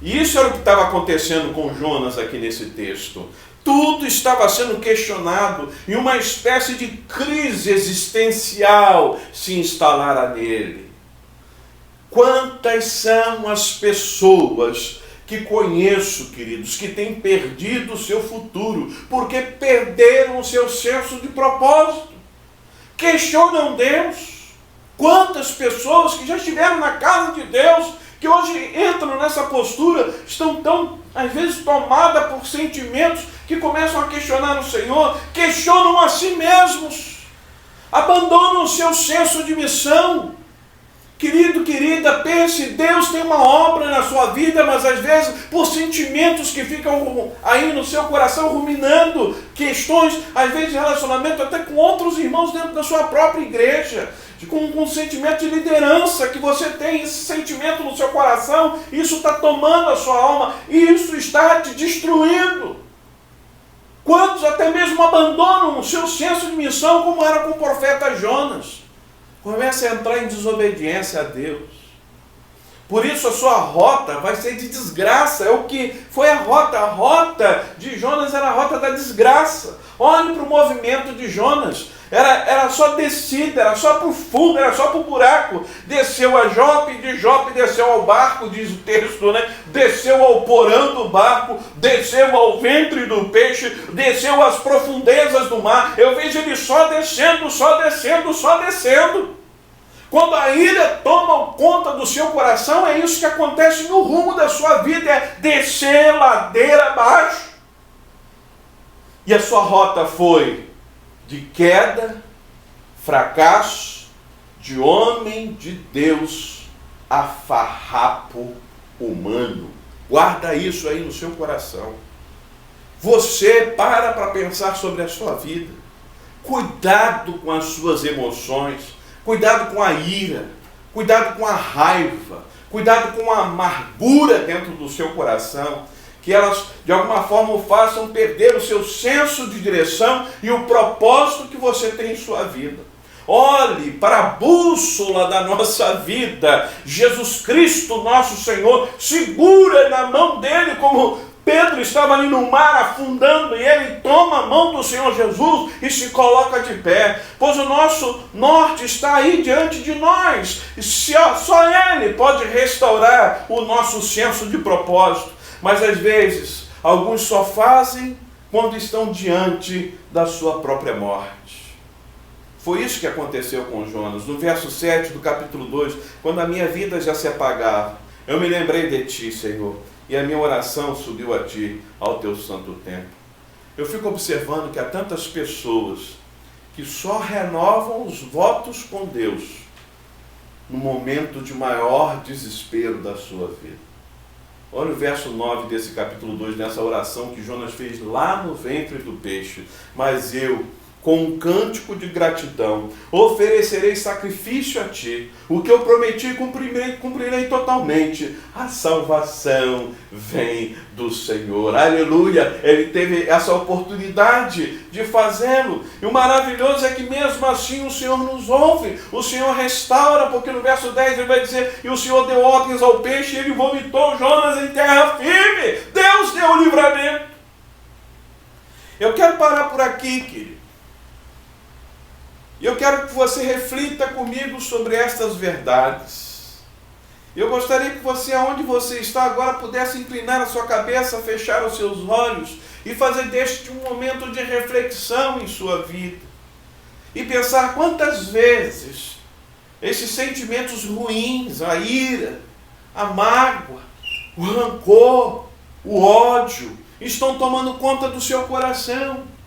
[SPEAKER 1] E isso era o que estava acontecendo com Jonas aqui nesse texto. Tudo estava sendo questionado e uma espécie de crise existencial se instalara nele. Quantas são as pessoas que conheço, queridos, que têm perdido o seu futuro porque perderam o seu senso de propósito? Questionam Deus. Quantas pessoas que já estiveram na casa de Deus, que hoje entram nessa postura, estão tão, às vezes, tomadas por sentimentos que começam a questionar o Senhor, questionam a si mesmos, abandonam o seu senso de missão. Querido, querida, pense, Deus tem uma obra na sua vida, mas às vezes por sentimentos que ficam aí no seu coração ruminando, questões, às vezes de relacionamento até com outros irmãos dentro da sua própria igreja, com um sentimento de liderança, que você tem esse sentimento no seu coração, isso está tomando a sua alma, e isso está te destruindo. Quantos até mesmo abandonam o seu senso de missão, como era com o profeta Jonas? Começa a entrar em desobediência a Deus. Por isso a sua rota vai ser de desgraça. É o que foi a rota. A rota de Jonas era a rota da desgraça. Olhe para o movimento de Jonas. Era só descida, era só para o fundo, era só para o buraco. Desceu a Jope, de Jope desceu ao barco, diz o texto, desceu ao porão do barco, desceu ao ventre do peixe, desceu às profundezas do mar. Eu vejo ele só descendo, só descendo, só descendo. Quando a ira toma conta do seu coração, é isso que acontece no rumo da sua vida, é descer ladeira abaixo. E a sua rota foi de queda, fracasso, de homem de Deus a farrapo humano. Guarda isso aí no seu coração. Você para pensar sobre a sua vida. Cuidado com as suas emoções. Cuidado com a ira, cuidado com a raiva, cuidado com a amargura dentro do seu coração, que elas de alguma forma o façam perder o seu senso de direção e o propósito que você tem em sua vida. Olhe para a bússola da nossa vida, Jesus Cristo, nosso Senhor, segura na mão dele como Pedro estava ali no mar afundando e ele toma a mão do Senhor Jesus e se coloca de pé, pois o nosso norte está aí diante de nós, e só Ele pode restaurar o nosso senso de propósito, mas às vezes alguns só fazem quando estão diante da sua própria morte. Foi isso que aconteceu com Jonas. No verso 7 do capítulo 2, quando a minha vida já se apagava, eu me lembrei de ti, Senhor, e a minha oração subiu a ti, ao teu santo templo. Eu fico observando que há tantas pessoas que só renovam os votos com Deus no momento de maior desespero da sua vida. Olha o verso 9 desse capítulo 2, nessa oração que Jonas fez lá no ventre do peixe. Mas eu, com um cântico de gratidão, oferecerei sacrifício a ti. O que eu prometi, cumprirei totalmente. A salvação vem do Senhor. Aleluia! Ele teve essa oportunidade de fazê-lo. E o maravilhoso é que mesmo assim o Senhor nos ouve. O Senhor restaura, porque no verso 10 ele vai dizer: e o Senhor deu ordens ao peixe e ele vomitou Jonas em terra firme. Deus deu o livramento. Eu quero parar por aqui, querido. E eu quero que você reflita comigo sobre estas verdades. Eu gostaria que você, aonde você está agora, pudesse inclinar a sua cabeça, fechar os seus olhos e fazer deste um momento de reflexão em sua vida. E pensar quantas vezes esses sentimentos ruins, a ira, a mágoa, o rancor, o ódio, estão tomando conta do seu coração.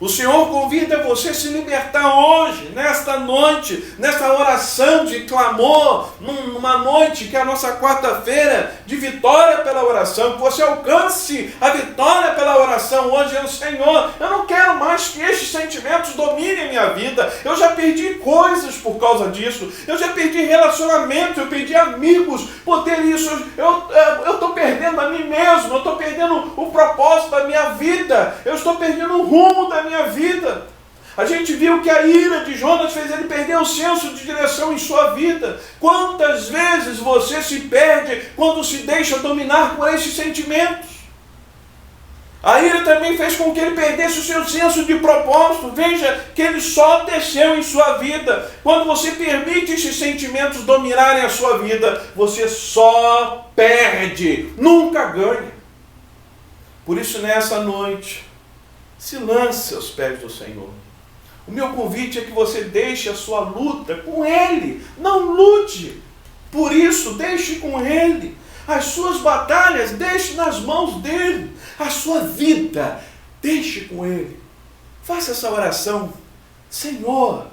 [SPEAKER 1] O Senhor convida você a se libertar hoje, nesta noite, nesta oração de clamor, numa noite que é a nossa quarta-feira de vitória pela oração, que você alcance a vitória pela oração hoje. Senhor, eu não quero mais que estes sentimentos dominem a minha vida. Eu já perdi coisas por causa disso, eu já perdi relacionamento, eu perdi amigos por ter isso, eu estou perdendo a mim mesmo, eu estou perdendo o propósito da minha vida, eu estou perdendo o rumo da minha vida. A gente viu que a ira de Jonas fez ele perder o senso de direção em sua vida. Quantas vezes você se perde quando se deixa dominar por esses sentimentos? A ira também fez com que ele perdesse o seu senso de propósito. Veja que ele só desceu em sua vida. Quando você permite esses sentimentos dominarem a sua vida, você só perde, nunca ganha. Por isso, nessa noite, se lance aos pés do Senhor. O meu convite é que você deixe a sua luta com Ele. Não lute por isso, deixe com Ele. As suas batalhas, deixe nas mãos dEle. A sua vida, deixe com Ele. Faça essa oração. Senhor,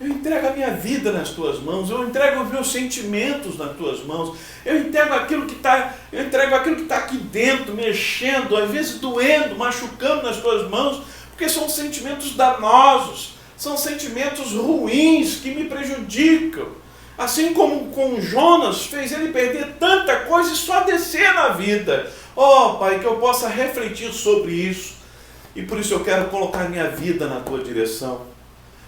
[SPEAKER 1] eu entrego a minha vida nas tuas mãos, eu entrego os meus sentimentos nas tuas mãos, eu entrego aquilo que está aqui dentro, mexendo, às vezes doendo, machucando nas tuas mãos, porque são sentimentos danosos, são sentimentos ruins que me prejudicam. Assim como com Jonas, fez ele perder tanta coisa e só descer na vida. Oh, Pai, que eu possa refletir sobre isso, e por isso eu quero colocar minha vida na tua direção.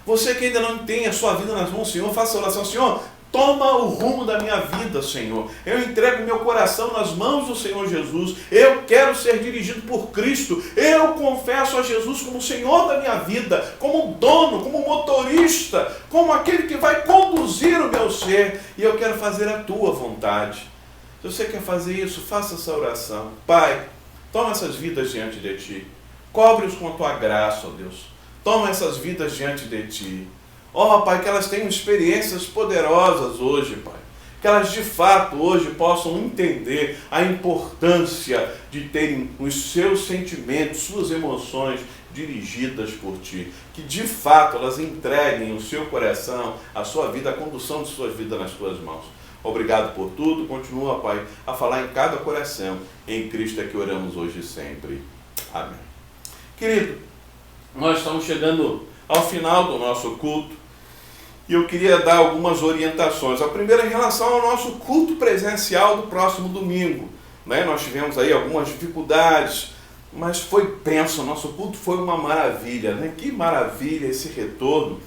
[SPEAKER 1] Você que ainda não tem a sua vida nas mãos, Senhor, faça a oração. Senhor, toma o rumo da minha vida, Senhor. Eu entrego meu coração nas mãos do Senhor Jesus. Eu quero ser dirigido por Cristo. Eu confesso a Jesus como Senhor da minha vida, como dono, como motorista, como aquele que vai conduzir o meu ser. E eu quero fazer a tua vontade. Se você quer fazer isso, faça essa oração. Pai, toma essas vidas diante de Ti. Cobre-os com a Tua graça, ó Deus. Toma essas vidas diante de Ti. Ó, Pai, que elas tenham experiências poderosas hoje, Pai. Que elas de fato hoje possam entender a importância de terem os seus sentimentos, suas emoções dirigidas por Ti. Que de fato elas entreguem o seu coração, a sua vida, a condução de suas vidas nas Tuas mãos. Obrigado por tudo. Continua, Pai, a falar em cada coração. Em Cristo é que oramos hoje e sempre. Amém. Querido, nós estamos chegando ao final do nosso culto e eu queria dar algumas orientações. A primeira em relação ao nosso culto presencial do próximo domingo. Né? Nós tivemos aí algumas dificuldades, mas foi bênção, nosso culto foi uma maravilha, né? Que maravilha esse retorno.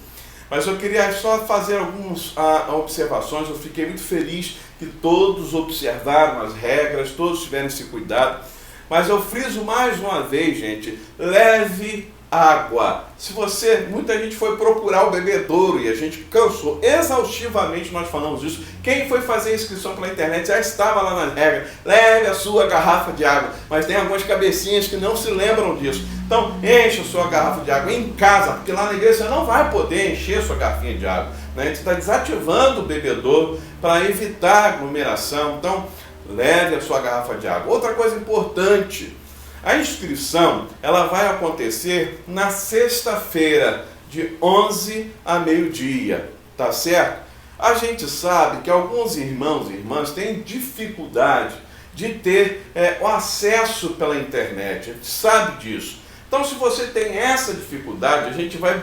[SPEAKER 1] Mas eu queria só fazer algumas observações. Eu fiquei muito feliz que todos observaram as regras, todos tiveram esse cuidado. Mas eu friso mais uma vez, gente, leve água. Se você, muita gente foi procurar o bebedouro e a gente cansou, exaustivamente nós falamos isso. Quem foi fazer a inscrição pela internet já estava lá na regra, leve a sua garrafa de água, mas tem algumas cabecinhas que não se lembram disso. Então enche a sua garrafa de água em casa, porque lá na igreja você não vai poder encher a sua garrafinha de água, né? A gente está desativando o bebedouro para evitar aglomeração. Então leve a sua garrafa de água. Outra coisa importante, a inscrição ela vai acontecer na sexta-feira, de 11 a meio-dia, tá certo? A gente sabe que alguns irmãos e irmãs têm dificuldade de ter o acesso pela internet, a gente sabe disso. Então, se você tem essa dificuldade, a gente vai,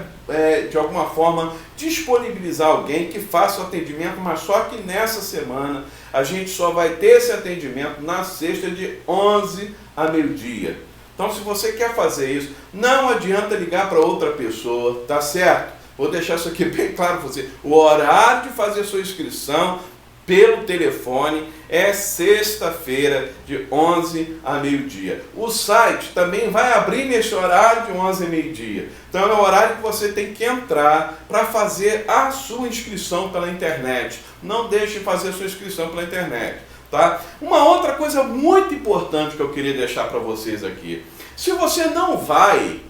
[SPEAKER 1] de alguma forma, disponibilizar alguém que faça o atendimento, mas só que nessa semana a gente só vai ter esse atendimento na sexta de 11 a meio-dia. Então, se você quer fazer isso, não adianta ligar para outra pessoa, tá certo? Vou deixar isso aqui bem claro para você. O horário de fazer sua inscrição pelo telefone é sexta-feira, de 11 a meio-dia. O site também vai abrir nesse horário de 11 a meio-dia. Então é o horário que você tem que entrar para fazer a sua inscrição pela internet. Não deixe de fazer a sua inscrição pela internet. Tá? Uma outra coisa muito importante que eu queria deixar para vocês aqui. Se você não vai,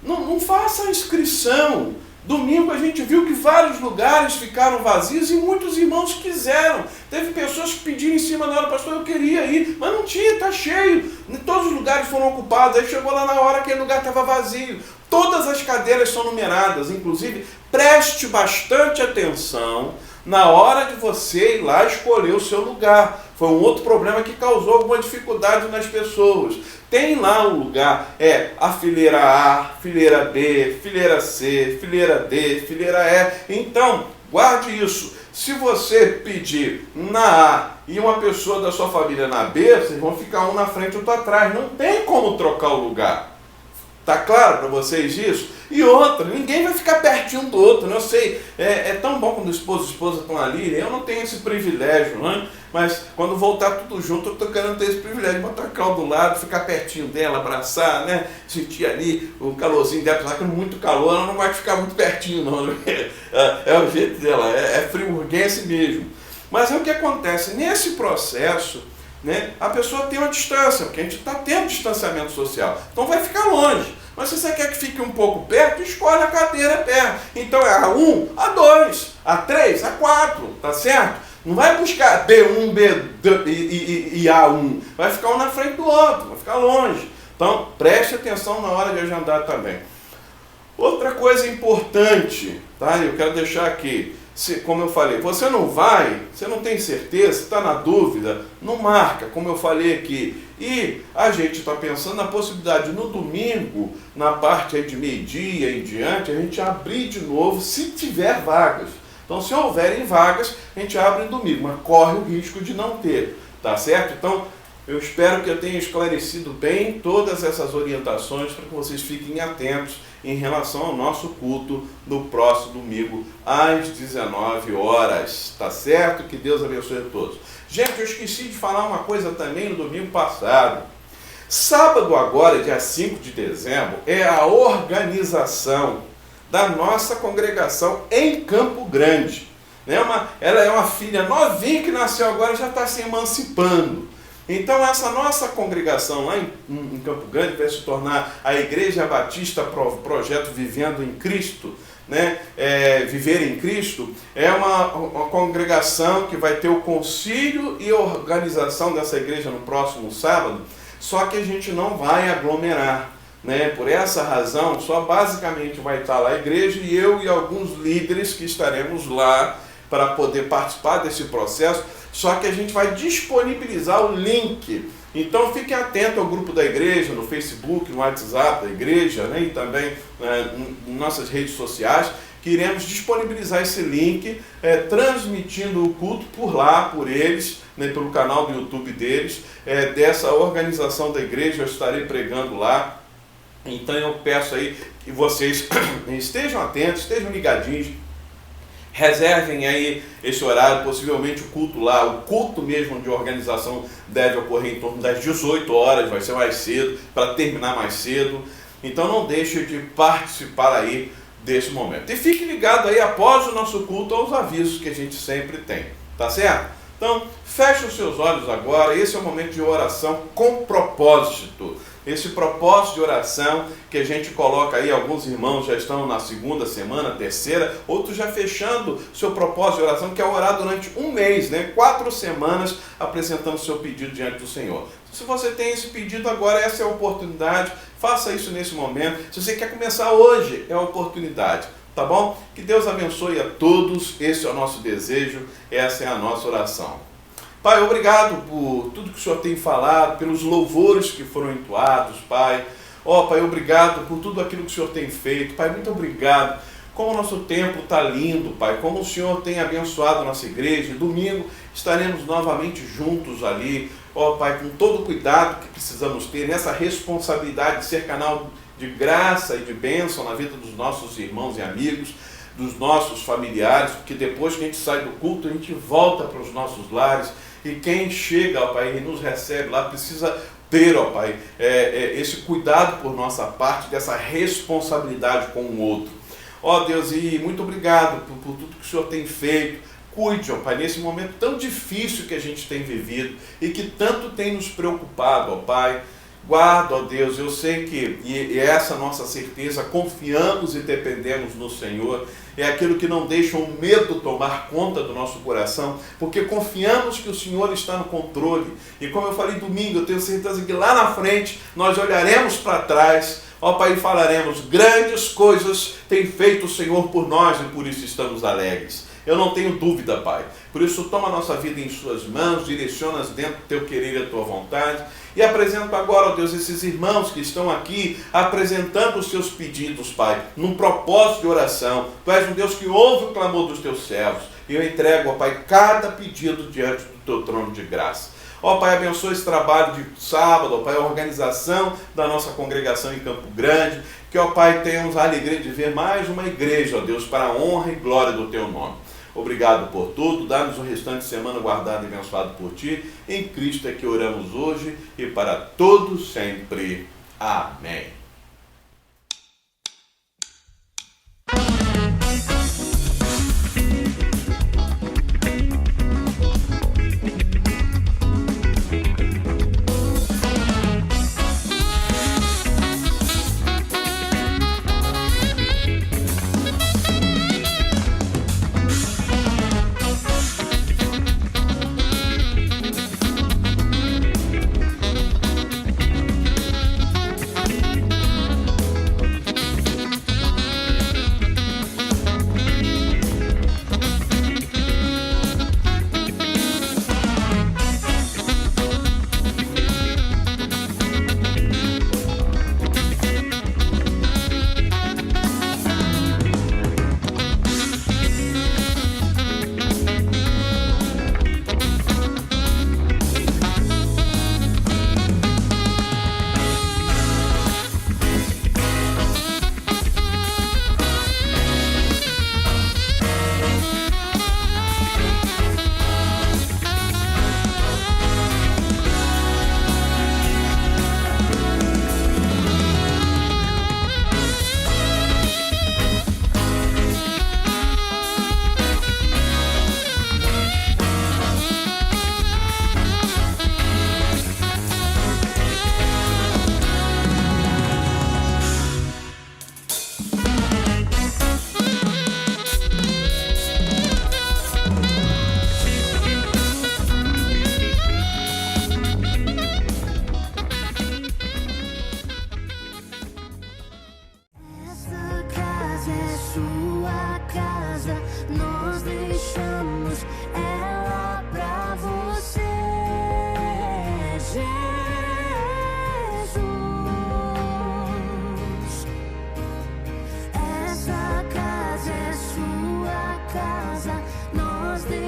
[SPEAKER 1] não faça a inscrição. Domingo a gente viu que vários lugares ficaram vazios e muitos irmãos quiseram. Teve pessoas que pediram em cima na hora, pastor, eu queria ir, mas não tinha, está cheio. Todos os lugares foram ocupados, aí chegou lá na hora que o lugar estava vazio. Todas as cadeiras são numeradas, inclusive preste bastante atenção na hora de você ir lá escolher o seu lugar. Foi um outro problema que causou alguma dificuldade nas pessoas. Tem lá um lugar, a fileira A, fileira B, fileira C, fileira D, fileira E. Então, guarde isso. Se você pedir na A e uma pessoa da sua família na B, vocês vão ficar um na frente e outro atrás. Não tem como trocar o lugar. Tá claro para vocês isso? E outra, ninguém vai ficar pertinho do outro, né? Eu sei, é tão bom quando o esposo e a esposa estão ali, eu não tenho esse privilégio, né? Mas quando voltar tudo junto, eu tô querendo ter esse privilégio, botar a Cal do lado, ficar pertinho dela, abraçar, né? Sentir ali o calorzinho dela, apesar que é muito calor, ela não vai ficar muito pertinho não, né? É o jeito dela, é friburguense mesmo. Mas é o que acontece, nesse processo, né, a pessoa tem uma distância, porque a gente está tendo distanciamento social, então vai ficar longe. Mas se você quer que fique um pouco perto, escolhe a cadeira perto. Então é A1, A2, A3, A4, tá certo? Não vai buscar B1, B2 e A1, vai ficar um na frente do outro, vai ficar longe. Então preste atenção na hora de agendar também. Outra coisa importante, tá? Eu quero deixar aqui. Como eu falei, você não vai, você não tem certeza, está na dúvida, não marca, como eu falei aqui. E a gente está pensando na possibilidade no domingo, na parte aí de meio-dia em diante, a gente abrir de novo se tiver vagas. Então, se houverem vagas, a gente abre no domingo, mas corre o risco de não ter, tá certo? Então, eu espero que eu tenha esclarecido bem todas essas orientações para que vocês fiquem atentos em relação ao nosso culto no próximo domingo, às 19 horas, tá certo? Que Deus abençoe a todos. Gente, eu esqueci de falar uma coisa também no domingo passado. Sábado agora, dia 5 de dezembro, é a organização da nossa congregação em Campo Grande. Ela é uma filha novinha que nasceu agora e já está se emancipando. Então essa nossa congregação lá em Campo Grande vai se tornar a Igreja Batista Projeto Vivendo em Cristo, né? Viver em Cristo, é uma congregação que vai ter o concílio e organização dessa igreja no próximo sábado, só que a gente não vai aglomerar, né? Por essa razão, só basicamente vai estar lá a igreja e eu e alguns líderes que estaremos lá para poder participar desse processo, só que a gente vai disponibilizar o link. Então fique atento ao grupo da igreja, no Facebook, no WhatsApp da igreja, né? E também em nossas redes sociais, que iremos disponibilizar esse link, transmitindo o culto por lá, por eles, né, pelo canal do YouTube deles, dessa organização da igreja. Eu estarei pregando lá. Então eu peço aí que vocês estejam atentos, estejam ligadinhos, reservem aí esse horário. Possivelmente o culto lá, o culto mesmo de organização, deve ocorrer em torno das 18 horas, vai ser mais cedo, para terminar mais cedo. Então não deixe de participar aí desse momento. E fique ligado aí após o nosso culto aos avisos que a gente sempre tem, tá certo? Então feche os seus olhos agora. Esse é o momento de oração com propósito. Esse propósito de oração que a gente coloca aí, alguns irmãos já estão na segunda semana, terceira, outros já fechando seu propósito de oração, que é orar durante um mês, né? 4 semanas apresentando seu pedido diante do Senhor. Se você tem esse pedido agora, essa é a oportunidade, faça isso nesse momento. Se você quer começar hoje, é a oportunidade, tá bom? Que Deus abençoe a todos, esse é o nosso desejo, essa é a nossa oração. Pai, obrigado por tudo que o Senhor tem falado, pelos louvores que foram entoados, Pai. Pai, obrigado por tudo aquilo que o Senhor tem feito. Pai, muito obrigado. Como o nosso tempo está lindo, Pai. Como o Senhor tem abençoado a nossa igreja. Domingo estaremos novamente juntos ali. Pai, com todo o cuidado que precisamos ter, nessa responsabilidade de ser canal de graça e de bênção na vida dos nossos irmãos e amigos, dos nossos familiares, porque depois que a gente sai do culto, a gente volta para os nossos lares. E quem chega, ó Pai, e nos recebe lá, precisa ter, ó Pai, esse cuidado por nossa parte, dessa responsabilidade com o outro. Ó Deus, e muito obrigado por tudo que o Senhor tem feito. Cuide, ó Pai, nesse momento tão difícil que a gente tem vivido e que tanto tem nos preocupado, ó Pai. Guarda, ó Deus, eu sei que, e essa nossa certeza, confiamos e dependemos no Senhor, é aquilo que não deixa o medo tomar conta do nosso coração, porque confiamos que o Senhor está no controle. E como eu falei domingo, eu tenho certeza que lá na frente nós olharemos para trás, ó Pai, e falaremos: grandes coisas tem feito o Senhor por nós e por isso estamos alegres. Eu não tenho dúvida, Pai. Por isso, toma a nossa vida em suas mãos, direciona-nos dentro do teu querer e da tua vontade. E apresento agora, ó Deus, esses irmãos que estão aqui apresentando os seus pedidos, Pai, num propósito de oração. Tu és um Deus que ouve o clamor dos teus servos. E eu entrego, ó Pai, cada pedido diante do teu trono de graça. Ó Pai, abençoa esse trabalho de sábado, ó Pai, a organização da nossa congregação em Campo Grande. Que, ó Pai, tenhamos a alegria de ver mais uma igreja, ó Deus, para a honra e glória do teu nome. Obrigado por tudo, dá-nos o restante de semana guardado e abençoado por Ti. Em Cristo é que oramos hoje e para todos sempre. Amém.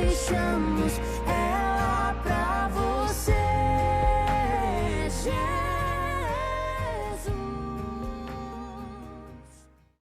[SPEAKER 6] deixamos